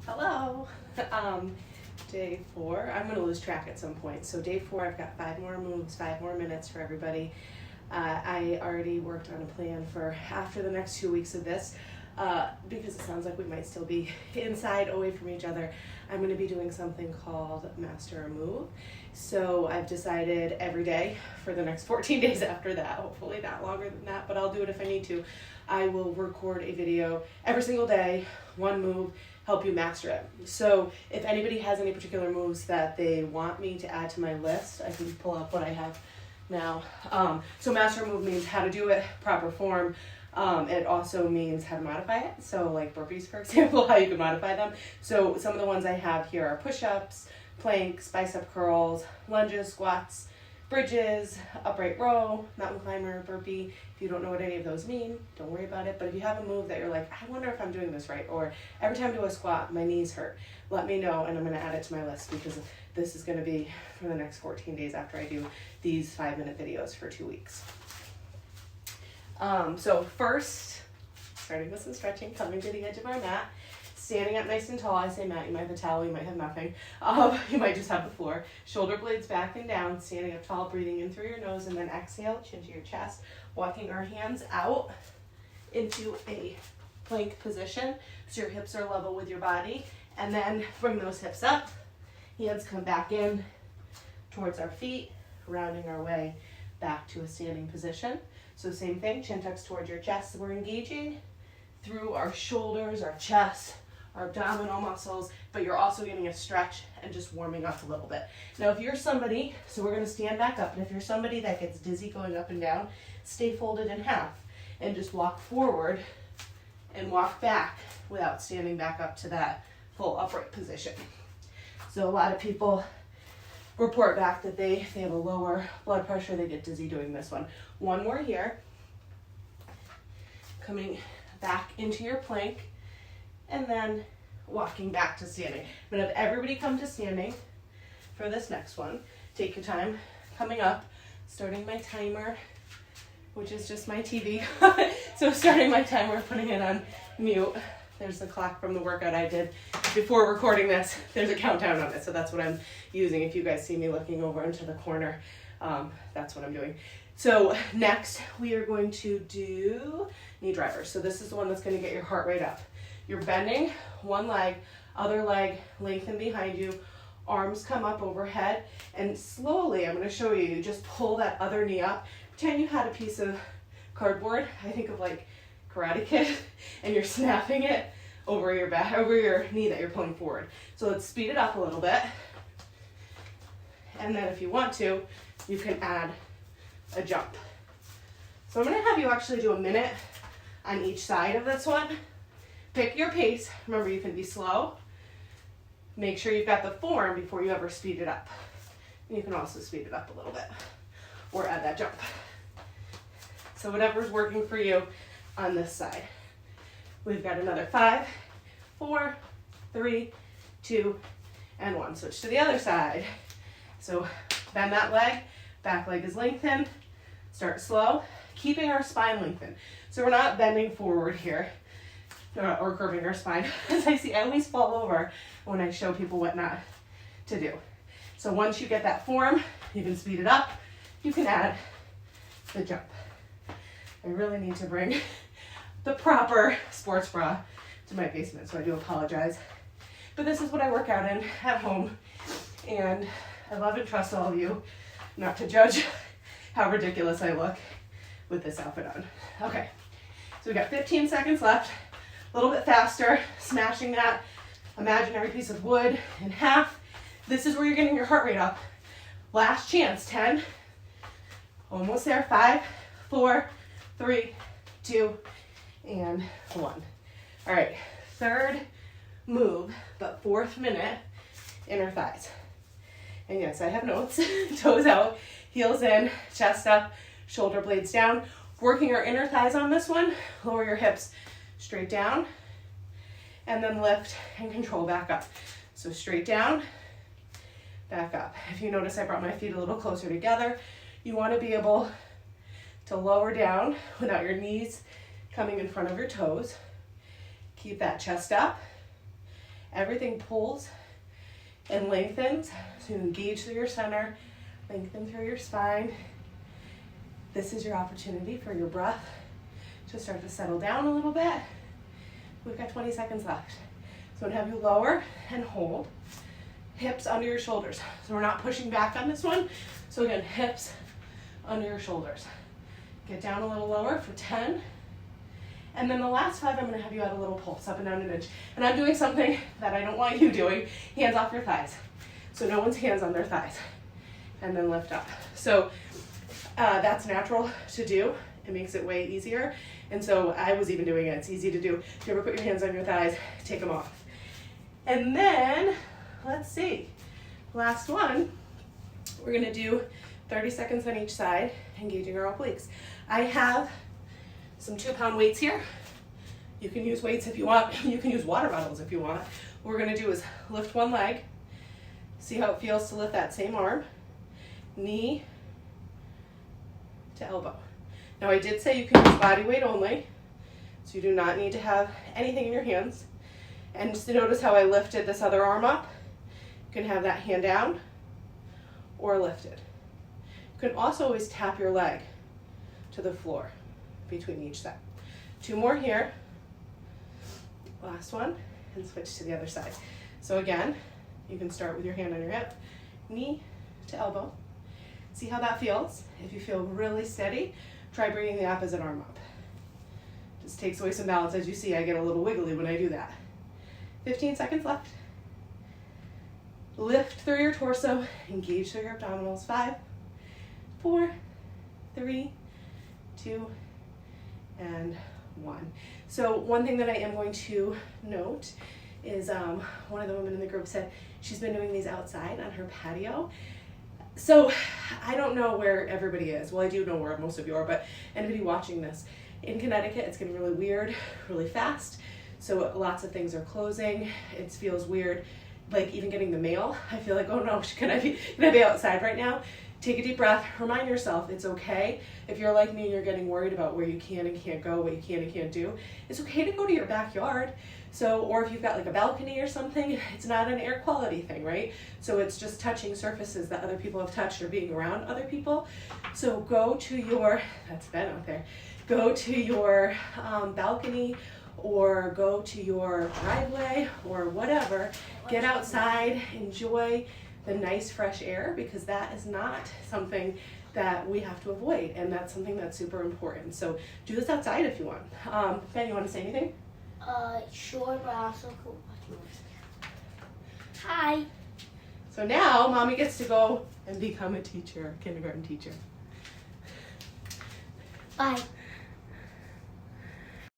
Hello. Day 4. I'm going to lose track at some point. So day 4, I've got 5 more moves, 5 more minutes for everybody. I already worked on a plan for after the next 2 weeks of this because it sounds like we might still be inside away from each other. I'm going to be doing something called Master a Move. So I've decided every day for the next 14 days after that, hopefully not longer than that, but I'll do it if I need to. I will record a video every single day, one move, help you master it. So if anybody has any particular moves that they want me to add to my list, I can pull up what I have now. So master a move means how to do it, proper form. It also means how to modify it. So like burpees, for example, how you can modify them. So some of the ones I have here are push-ups, planks, bicep curls, lunges, squats, bridges, upright row, mountain climber, burpee. If you don't know what any of those mean, don't worry about it. But if you have a move that you're like, I wonder if I'm doing this right, or every time I do a squat, my knees hurt, let me know and I'm going to add it to my list because this is going to be for the next 14 days after I do these 5-minute videos for 2 weeks. So first, starting with some stretching, coming to the edge of our mat, standing up nice and tall. I say mat, you might have a towel, you might have nothing. You might just have the floor. Shoulder blades back and down, standing up tall, breathing in through your nose, and then exhale, chin to your chest, walking our hands out into a plank position so your hips are level with your body, and then bring those hips up. Hands come back in towards our feet, rounding our way back to a standing position. So same thing, chin tucks towards your chest. We're engaging through our shoulders, our chest, our abdominal muscles, but you're also getting a stretch and just warming up a little bit. Now if you're somebody, so we're going to stand back up, and if you're somebody that gets dizzy going up and down, stay folded in half and just walk forward and walk back without standing back up to that full upright position. So a lot of people report back that they have a lower blood pressure, they get dizzy doing this one. One more here. Coming back into your plank and then walking back to standing. I'm going to have everybody come to standing for this next one. Take your time coming up, starting my timer, which is just my TV. So starting my timer, putting it on mute. There's the clock from the workout I did before recording this. There's a countdown on it, so that's what I'm using. If you guys see me looking over into the corner, that's what I'm doing. So next, we are going to do knee drivers. So this is the one that's going to get your heart rate up. You're bending one leg, other leg lengthen behind you, arms come up overhead, and slowly, I'm going to show you, just pull that other knee up. Pretend you had a piece of cardboard. I think of like Karate Kid, and you're snapping it over your back, over your knee that you're pulling forward. So let's speed it up a little bit. And then if you want to, you can add a jump. So I'm going to have you actually do a minute on each side of this one. Pick your pace. Remember, you can be slow. Make sure you've got the form before you ever speed it up. And you can also speed it up a little bit or add that jump. So whatever's working for you on this side. We've got another 5, 4, 3, 2, and 1. Switch to the other side. So bend that leg, back leg is lengthened. Start slow, keeping our spine lengthened. So we're not bending forward here or curving our spine. As I always fall over when I show people what not to do. So once you get that form, you can speed it up. You can add the jump. I really need to bring the proper sports bra to my basement, so I do apologize. But this is what I work out in at home, and I love and trust all of you not to judge how ridiculous I look with this outfit on. Okay, so we got 15 seconds left, a little bit faster, smashing that imaginary piece of wood in half. This is where you're getting your heart rate up. Last chance, 10, almost there, 5, 4, 3, 2, and 1. All right, third move, but 4th minute, inner thighs. And yes, I have notes. Toes out, heels in, chest up, shoulder blades down. Working our inner thighs on this one. Lower your hips straight down, and then lift and control back up. So straight down, back up. If you notice, I brought my feet a little closer together. You want to be able to lower down without your knees coming in front of your toes. Keep that chest up everything pulls and lengthens. So you engage through your center, lengthen through your spine. This is your opportunity for your breath to start to settle down a little bit. We've got 20 seconds left. So I'm gonna have you lower and hold. Hips under your shoulders. So we're not pushing back on this one. So again, hips under your shoulders. Get down a little lower for 10. And then the last 5, I'm gonna have you add a little pulse up and down an inch. And I'm doing something that I don't want you doing. Hands off your thighs. So no one's hands on their thighs. And then lift up. So that's natural to do. It makes it way easier. And so I was even doing it. It's easy to do. If you ever put your hands on your thighs, take them off. And then, let's see, last one, we're gonna do 30 seconds on each side, engaging our obliques. I have some 2-pound weights here. You can use weights if you want. You can use water bottles if you want. What we're gonna do is lift one leg, see how it feels to lift that same arm, knee to elbow. Now I did say you can use body weight only, so you do not need to have anything in your hands. And just notice how I lifted this other arm up. You can have that hand down or lifted. You can also always tap your leg to the floor between each set. 2 more here. Last one, and switch to the other side. So again, you can start with your hand on your hip, knee to elbow. See how that feels. If you feel really steady, try bringing the opposite arm up. Just takes away some balance. As you see, I get a little wiggly when I do that. 15 seconds left. Lift through your torso, engage through your abdominals. 5, 4, 3, 2, and 1. So one thing that I am going to note is one of the women in the group said she's been doing these outside on her patio. So I don't know where everybody is. Well, I do know where most of you are, but anybody watching this, in Connecticut, it's getting really weird, really fast. So lots of things are closing. It feels weird, like even getting the mail. I feel like, oh no, can I be outside right now? Take a deep breath. Remind yourself it's okay. If you're like me and you're getting worried about where you can and can't go, what you can and can't do, it's okay to go to your backyard. So, or if you've got like a balcony or something, it's not an air quality thing, right? So it's just touching surfaces that other people have touched or being around other people. So go to your, that's Ben out there, go to your balcony or go to your driveway or whatever. Get outside, enjoy the nice fresh air, because that is not something that we have to avoid, and that's something that's super important. So do this outside if you want. Ben, you want to say anything? Sure, but also cool. Hi. So now Mommy gets to go and become a teacher, a kindergarten teacher. Bye.